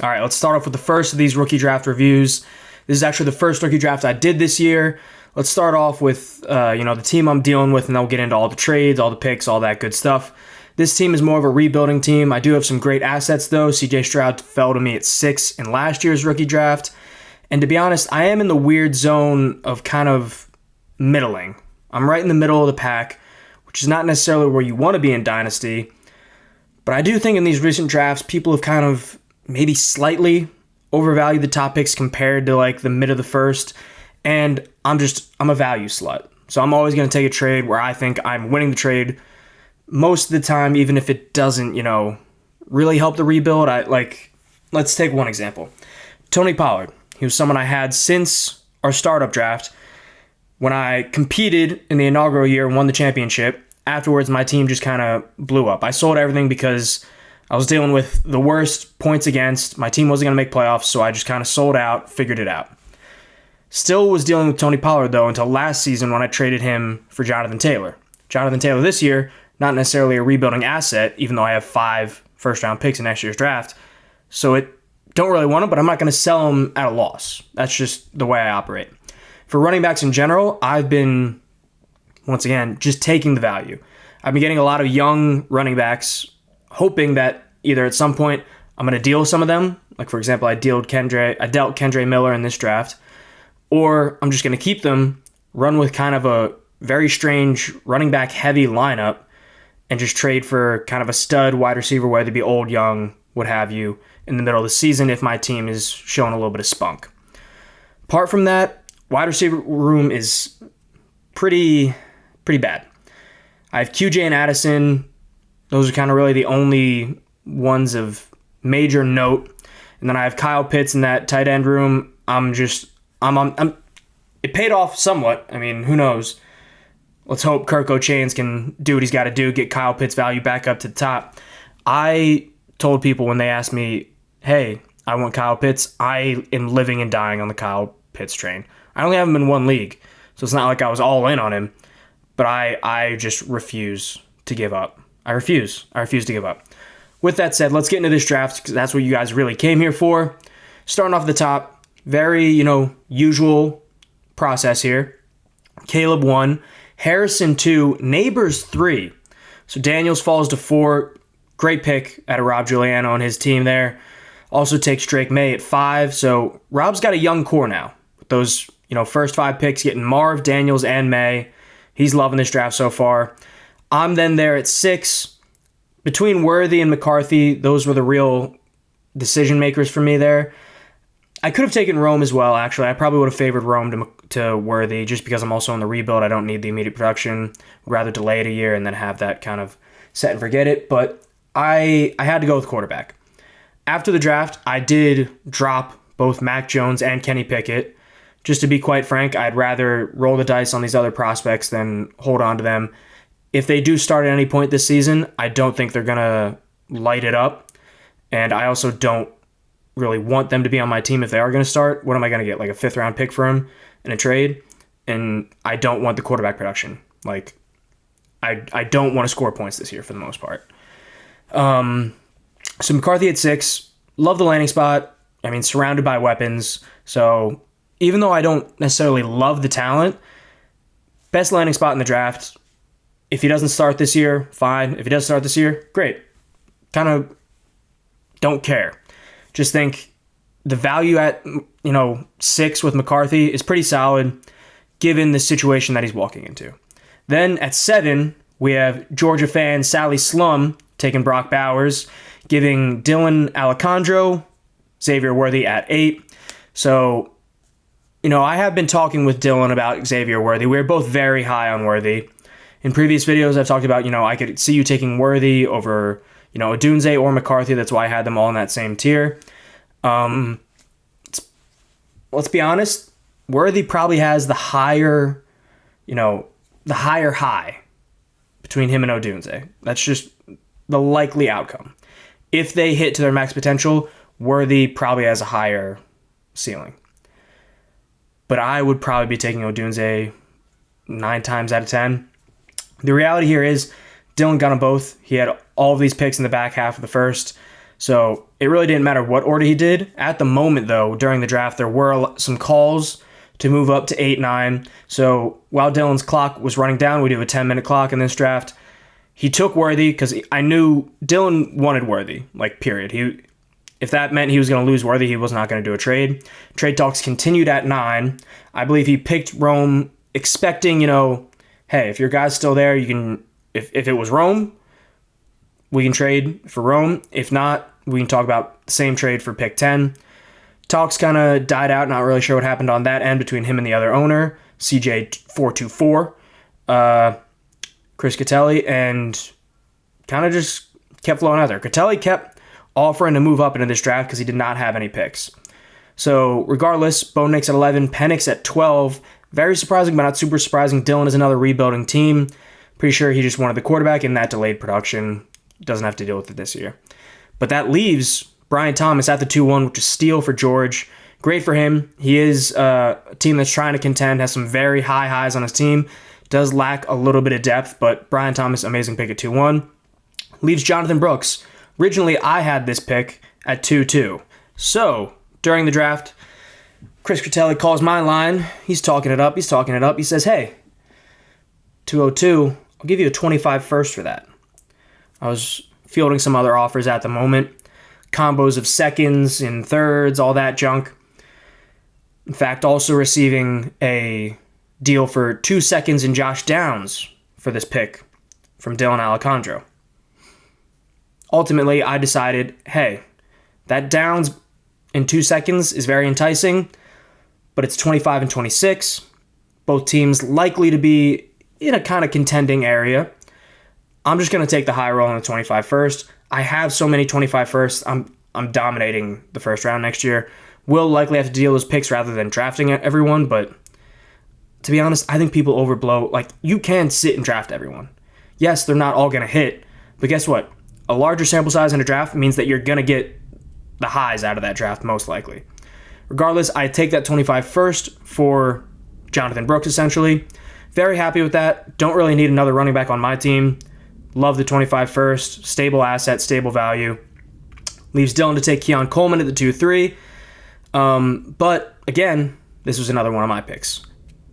All right, let's start off with the first of these rookie draft reviews. This is actually the first rookie draft I did this year. Let's start off with the team I'm dealing with, and then we'll get into all the trades, all the picks, all that good stuff. This team is more of a rebuilding team. I do have some great assets, though. CJ Stroud fell to me at 6 in last year's rookie draft. And to be honest, I am in the weird zone of kind of middling. I'm right in the middle of the pack, which is not necessarily where you want to be in Dynasty. But I do think in these recent drafts, people have kind of maybe slightly overvalued the top picks compared to like the mid of the first. And I'm a value slut. So I'm always going to take a trade where I think I'm winning the trade most of the time, even if it doesn't, really help the rebuild. Let's take one example. Tony Pollard. He was someone I had since our startup draft. When I competed in the inaugural year and won the championship, afterwards my team just kind of blew up. I sold everything because I was dealing with the worst points against. My team wasn't going to make playoffs, so I just kind of sold out, figured it out. Still was dealing with Tony Pollard, though, until last season when I traded him for Jonathan Taylor. Jonathan Taylor this year, not necessarily a rebuilding asset, even though I have 5 first-round picks in next year's draft. So don't really want him, but I'm not going to sell him at a loss. That's just the way I operate. For running backs in general, I've been, once again, just taking the value. I've been getting a lot of young running backs, hoping that either at some point I'm going to deal some of them. Like, for example, I dealt Kendre Miller in this draft. Or I'm just going to keep them, run with kind of a very strange running back heavy lineup, and just trade for kind of a stud wide receiver, whether it be old, young, what have you, in the middle of the season if my team is showing a little bit of spunk. Apart from that, wide receiver room is pretty bad. I have QJ and Addison. Those are kind of really the only ones of major note. And then I have Kyle Pitts in that tight end room. It paid off somewhat. I mean, who knows? Let's hope Kirk O'Chains can do what he's got to do, get Kyle Pitts' value back up to the top. I told people when they asked me, hey, I want Kyle Pitts, I am living and dying on the Kyle Pitts train. I only have him in one league, so it's not like I was all in on him, but I just refuse to give up. I refuse to give up. With that said, let's get into this draft because that's what you guys really came here for. Starting off at the top, very, usual process here. Caleb 1, Harrison 2, Neighbors 3. So Daniels falls to 4. Great pick out of Rob Giuliano and his team there. Also takes Drake May at 5. So Rob's got a young core now. With those, first 5 picks getting Marv, Daniels, and May. He's loving this draft so far. I'm then there at 6. Between Worthy and McCarthy, those were the real decision makers for me there. I could have taken Rome as well, actually. I probably would have favored Rome to Worthy just because I'm also in the rebuild. I don't need the immediate production. Would rather delay it a year and then have that kind of set and forget it. But I had to go with quarterback. After the draft, I did drop both Mac Jones and Kenny Pickett. Just to be quite frank, I'd rather roll the dice on these other prospects than hold on to them. If they do start at any point this season, I don't think they're going to light it up. And I also don't really want them to be on my team if they are going to start. What am I going to get? Like a 5th round pick for him in a trade? And I don't want the quarterback production. Like, I don't want to score points this year for the most part. So McCarthy at 6. Love the landing spot. I mean, surrounded by weapons. So even though I don't necessarily love the talent, best landing spot in the draft. If he doesn't start this year, fine. If he does start this year, great. Kind of don't care. Just think the value at 6 with McCarthy is pretty solid given the situation that he's walking into. Then at 7, we have Georgia fan Sally Slum taking Brock Bowers, giving Dylan Alejandro, Xavier Worthy at 8. So, I have been talking with Dylan about Xavier Worthy. We're both very high on Worthy. In previous videos, I've talked about, I could see you taking Worthy over Odunze or McCarthy. That's why I had them all in that same tier. Let's be honest. Worthy probably has the higher high between him and Odunze. That's just the likely outcome. If they hit to their max potential, Worthy probably has a higher ceiling. But I would probably be taking Odunze 9 times out of 10. The reality here is Dylan got them both. He had all of these picks in the back half of the first. So it really didn't matter what order he did. At the moment, though, during the draft, there were some calls to move up to 8, 9. So while Dylan's clock was running down, we do a 10-minute clock in this draft. He took Worthy because I knew Dylan wanted Worthy, like, period. If that meant he was going to lose Worthy, he was not going to do a trade. Trade talks continued at 9. I believe he picked Rome expecting, hey, if your guy's still there, you can, if it was Rome, we can trade for Rome. If not, we can talk about the same trade for pick 10. Talks kind of died out. Not really sure what happened on that end between him and the other owner, CJ424, Chris Catelli, and kind of just kept flowing out there. Catelli kept offering to move up into this draft because he did not have any picks. So regardless, Bo Nix at 11, Penix at 12. Very surprising, but not super surprising. Dylan is another rebuilding team. Pretty sure he just wanted the quarterback, and that delayed production. Doesn't have to deal with it this year. But that leaves Brian Thomas at the 2-1, which is steal for George. Great for him. He is a team that's trying to contend, has some very high highs on his team. Does lack a little bit of depth, but Brian Thomas, amazing pick at 2-1. Leaves Jonathan Brooks. Originally, I had this pick at 2-2. So, during the draft, Chris Catelli calls my line. He's talking it up. He says, hey, 202, I'll give you a 25 first for that. I was fielding some other offers at the moment. Combos of seconds and thirds, all that junk. In fact, also receiving a deal for 2 seconds in Josh Downs for this pick from Dylan Alejandro. Ultimately, I decided, hey, that Downs in 2 seconds is very enticing, but it's 25 and 26. Both teams likely to be in a kind of contending area. I'm just going to take the high roll on the 25 first. I have so many 25 firsts. I'm dominating the first round next year. Will likely have to deal those picks rather than drafting everyone, but to be honest, I think people overblow. Like, you can sit and draft everyone. Yes, they're not all going to hit, but guess what? A larger sample size in a draft means that you're going to get the highs out of that draft, most likely. Regardless, I take that 25 first for Jonathan Brooks, essentially. Very happy with that. Don't really need another running back on my team. Love the 25 first. Stable asset, stable value. Leaves Dylan to take Keon Coleman at the 2-3. But, again, this was another one of my picks.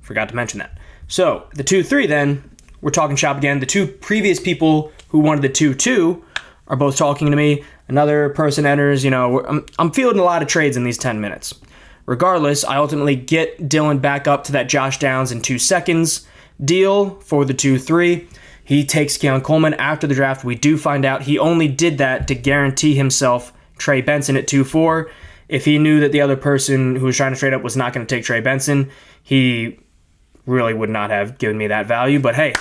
Forgot to mention that. So, the 2-3 then, we're talking shop again. The two previous people who wanted the 2-2 are both talking to me. Another person enters, I'm fielding a lot of trades in these 10 minutes. Regardless, I ultimately get Dylan back up to that Josh Downs in 2 seconds deal for the 2-3. He takes Keon Coleman after the draft. We do find out he only did that to guarantee himself Trey Benson at 2-4. If he knew that the other person who was trying to trade up was not going to take Trey Benson, he really would not have given me that value. But hey,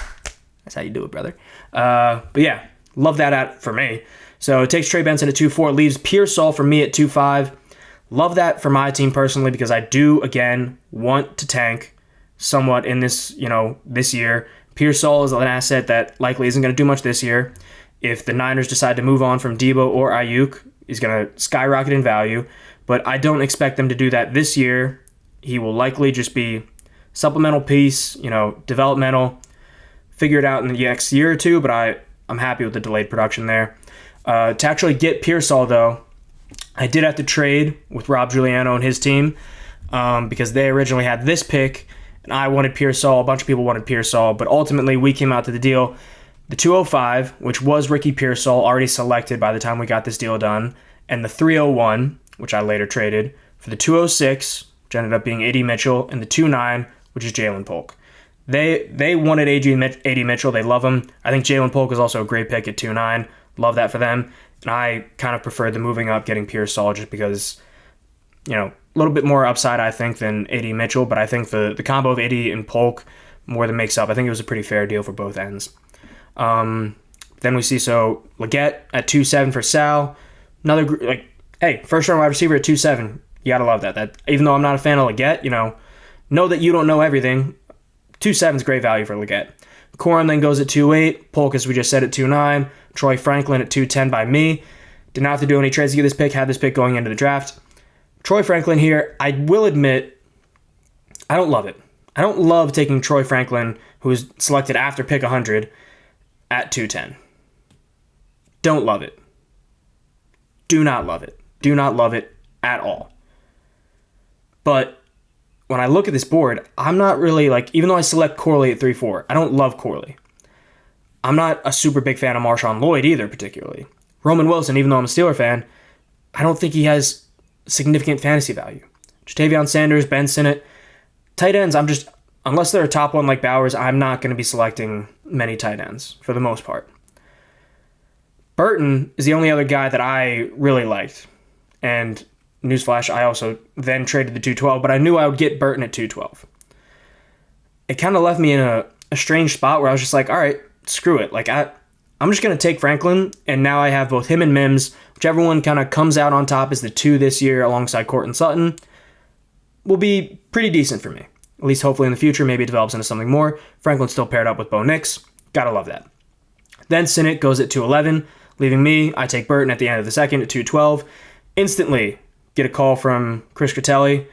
that's how you do it, brother. But yeah, love that for me. So it takes Trey Benson at 2-4, leaves Pearsall for me at 2-5. Love that for my team personally because I do, again, want to tank somewhat in this, this year. Pearsall is an asset that likely isn't going to do much this year. If the Niners decide to move on from Debo or Ayuk, he's going to skyrocket in value. But I don't expect them to do that this year. He will likely just be supplemental piece, developmental. Figure it out in the next year or two, but I'm happy with the delayed production there. To actually get Pearsall, though, I did have to trade with Rob Giuliano and his team because they originally had this pick, and I wanted Pearsall. A bunch of people wanted Pearsall, but ultimately we came out to the deal. The 205, which was Ricky Pearsall, already selected by the time we got this deal done, and the 301, which I later traded, for the 206, which ended up being A.D. Mitchell, and the 29, which is Jalen Polk. They wanted A.D. Mitchell. They love him. I think Jalen Polk is also a great pick at 2-9. Love that for them. And I kind of preferred the moving up, getting Pearsall, just because, a little bit more upside, I think, than A.D. Mitchell. But I think the combo of A.D. and Polk more than makes up. I think it was a pretty fair deal for both ends. Then we see, Leggett at 2-7 for Sal. Another, hey, first-round wide receiver at 2-7. You got to love that. That. Even though I'm not a fan of Leggett, know that you don't know everything. 2-7 is great value for Leggett. Corum then goes at 2-8. Polk, as we just said, at 2-9. Troy Franklin at 2-10 by me. Did not have to do any trades to get this pick. Had this pick going into the draft. Troy Franklin here, I will admit, I don't love it. I don't love taking Troy Franklin, who was selected after pick 100, at 2-10. Don't love it. Do not love it. Do not love it at all. But when I look at this board, I'm not really like, even though I select Corley at 3-4, I don't love Corley. I'm not a super big fan of Marshawn Lloyd either, particularly. Roman Wilson, even though I'm a Steeler fan, I don't think he has significant fantasy value. Jatavion Sanders, Ben Sinnott, tight ends, unless they're a top one like Bowers, I'm not going to be selecting many tight ends for the most part. Burton is the only other guy that I really liked. And newsflash, I also then traded the 212, but I knew I would get Burton at 212. It kind of left me in a strange spot where I was just like, all right, screw it. Like, I'm just going to take Franklin, and now I have both him and Mims, whichever one kind of comes out on top as the 2 this year alongside Courtland Sutton, will be pretty decent for me. At least hopefully in the future, maybe it develops into something more. Franklin's still paired up with Bo Nix. Gotta love that. Then Sinnott goes at 211, leaving me. I take Burton at the end of the second at 212. Instantly get a call from Chris Critelli,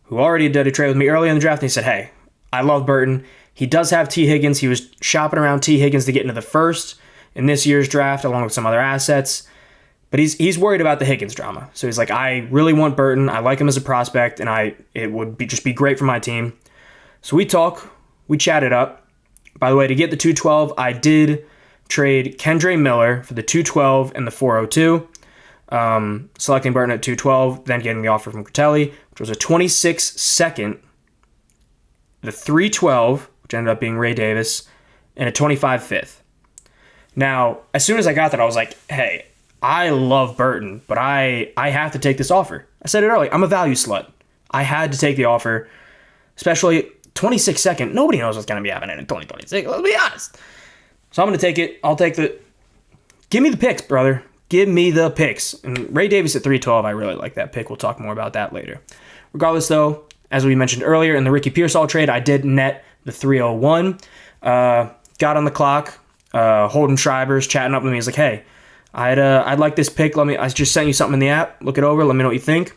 who already did a trade with me early in the draft, and he said, hey, I love Burton. He does have T. Higgins. He was shopping around T. Higgins to get into the first in this year's draft, along with some other assets. But he's worried about the Higgins drama. So he's like, I really want Burton. I like him as a prospect, and it would just be great for my team. So we talk. We chat it up. By the way, to get the 212, I did trade Kendre Miller for the 212 and the 402. Selecting Burton at 212, then getting the offer from Critelli, which was a 26-second, the 312, which ended up being Ray Davis, and a 25 fifth. Now, as soon as I got that, I was like, hey, I love Burton, but I have to take this offer. I said it earlier, I'm a value slut. I had to take the offer, especially 26 second. Nobody knows what's going to be happening in 2026, let's be honest. So I'm going to take it. I'll take give me the picks, brother. Give me the picks. And Ray Davis at 312, I really like that pick. We'll talk more about that later. Regardless, though, as we mentioned earlier, in the Ricky Pearsall trade, I did net the 301. Got on the clock. Holden Schreiber's chatting up with me. He's like, hey, I'd like this pick. I just sent you something in the app. Look it over. Let me know what you think.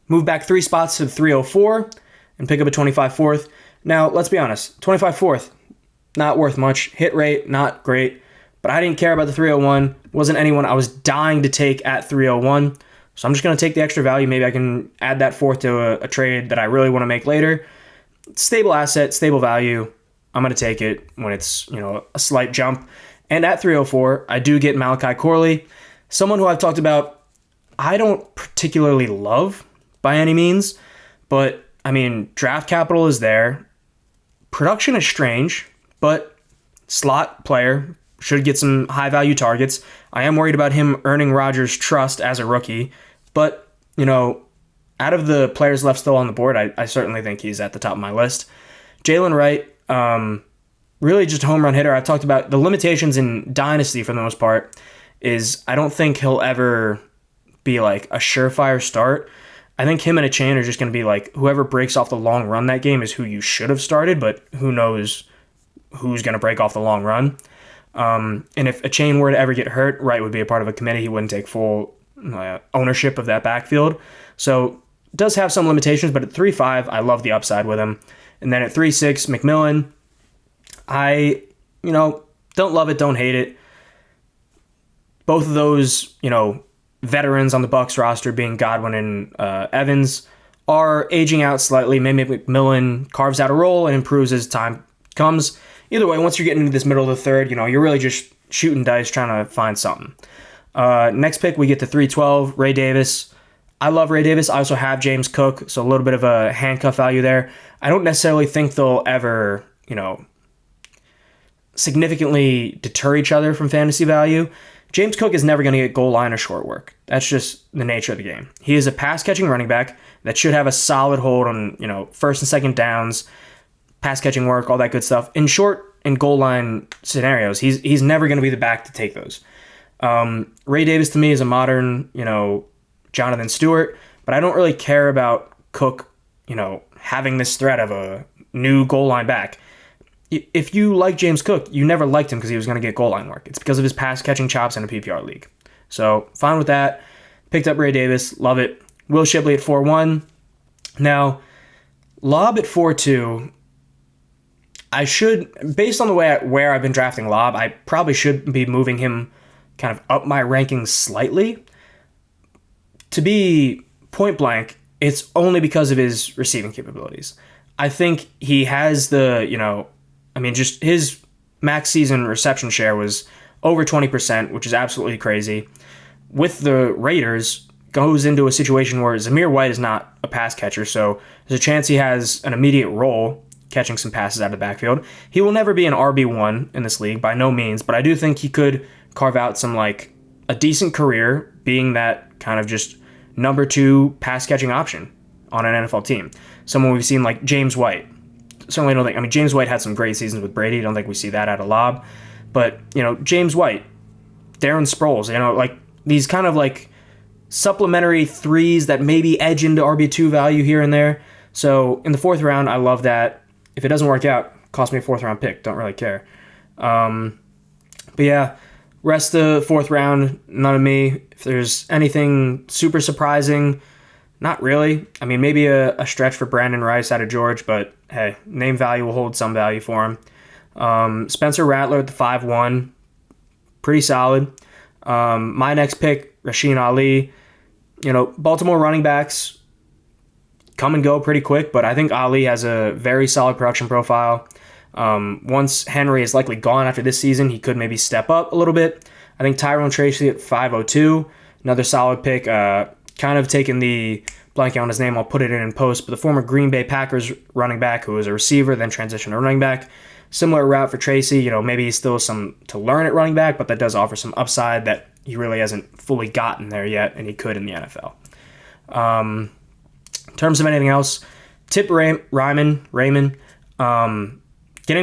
Move back 3 spots to the 304 and pick up a 25 fourth. Now, let's be honest. 25 fourth, not worth much. Hit rate, not great. But I didn't care about the 301. Wasn't anyone I was dying to take at 301. So I'm just going to take the extra value. Maybe I can add that fourth to a trade that I really want to make later. Stable asset, stable value. I'm going to take it when it's, a slight jump. And at 304, I do get Malachi Corley, someone who I've talked about I don't particularly love by any means, but I mean, draft capital is there. Production is strange, but slot player, should get some high-value targets. I am worried about him earning Rodgers' trust as a rookie, but, out of the players left still on the board, I certainly think he's at the top of my list. Jalen Wright, really just a home run hitter. I've talked about the limitations in Dynasty for the most part is I don't think he'll ever be like a surefire start. I think him and a chain are just going to be like whoever breaks off the long run that game is who you should have started, but who knows who's going to break off the long run. And if a chain were to ever get hurt, Wright would be a part of a committee. He wouldn't take full ownership of that backfield. So does have some limitations, but at 3.5, I love the upside with him. And then at 3.6, McMillan, I, don't love it, don't hate it. Both of those, veterans on the Bucs roster being Godwin and Evans are aging out slightly. Maybe McMillan carves out a role and improves as time comes. Either way, once you're getting into this middle of the third, you're really just shooting dice trying to find something. Next pick, we get to 312, Ray Davis. I love Ray Davis. I also have James Cook, so a little bit of a handcuff value there. I don't necessarily think they'll ever, significantly deter each other from fantasy value. James Cook is never going to get goal line or short work. That's just the nature of the game. He is a pass-catching running back that should have a solid hold on, first and second downs, pass-catching work, all that good stuff. In short and goal line scenarios, he's never going to be the back to take those. Ray Davis to me is a modern, Jonathan Stewart, but I don't really care about Cook, having this threat of a new goal line back. If you like James Cook, you never liked him because he was going to get goal line work. It's because of his pass-catching chops in a PPR league. So, fine with that. Picked up Ray Davis. Love it. Will Shipley at 4-1. Now, Lob at 4-2. I should, based on the way where I've been drafting Lob, I probably should be moving him kind of up my rankings slightly. to be point blank, it's only because of his receiving capabilities. I think he has just his max season reception share was over 20%, which is absolutely crazy. With the Raiders, goes into a situation where Zamir White is not a pass catcher, so there's a chance he has an immediate role catching some passes out of the backfield. He will never be an RB1 in this league, by no means, but I do think he could carve out some a decent career being that kind of just number 2 pass catching option on an NFL team. Someone we've seen like James White. Certainly don't think, James White had some great seasons with Brady. I don't think we see that out of Lob. But, James White, Darren Sproles, these kind of supplementary threes that maybe edge into RB2 value here and there. So in the 4th round, I love that. If it doesn't work out, cost me a 4th round pick. Don't really care. But yeah, rest of the 4th round, none of me. If there's anything super surprising, not really. Maybe a stretch for Brandon Rice out of George, but hey, name value will hold some value for him. Spencer Rattler at the 5-1, pretty solid. My next pick, Rasheen Ali. Baltimore running backs come and go pretty quick, but I think Ali has a very solid production profile. Once Henry is likely gone after this season, he could maybe step up a little bit. I think Tyrone Tracy at 502, another solid pick. Kind of taking the blanking on his name, I'll put it in post, but the former Green Bay Packers running back who was a receiver, then transitioned to running back. Similar route for Tracy. Maybe he's still some to learn at running back, but that does offer some upside that he really hasn't fully gotten there yet, and he could in the NFL. In terms of anything else, Tip Raymond, getting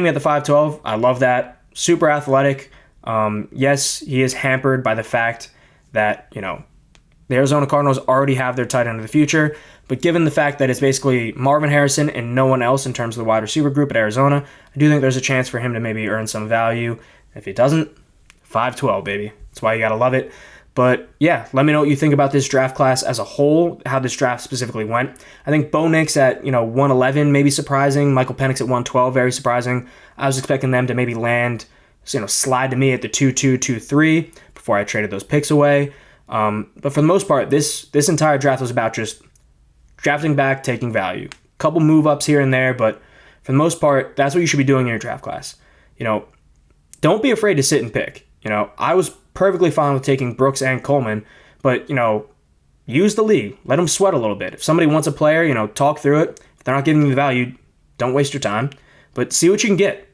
me at the 512, I love that. Super athletic. Yes, he is hampered by the fact that, the Arizona Cardinals already have their tight end of the future, but given the fact that it's basically Marvin Harrison and no one else in terms of the wide receiver group at Arizona, I do think there's a chance for him to maybe earn some value. If he doesn't, 512, baby. That's why you gotta love it. But yeah, let me know what you think about this draft class as a whole, how this draft specifically went. I think Bo Nix at 111 maybe surprising. Michael Penix at 112 very surprising. I was expecting them to maybe land, slide to me at the 2-2, 2-3 before I traded those picks away. But for the most part, this entire draft was about just drafting back, taking value. Couple move ups here and there, but for the most part, that's what you should be doing in your draft class. Don't be afraid to sit and pick. I was perfectly fine with taking Brooks and Coleman, but, use the league. Let them sweat a little bit. If somebody wants a player, talk through it. If they're not giving you the value, don't waste your time, but see what you can get.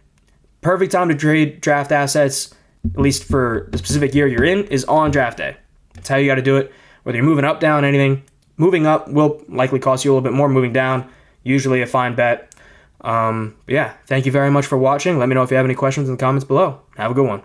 Perfect time to trade draft assets, at least for the specific year you're in, is on draft day. That's how you got to do it. Whether you're moving up, down, anything. Moving up will likely cost you a little bit more. Moving down, usually a fine bet. But yeah, thank you very much for watching. Let me know if you have any questions in the comments below. Have a good one.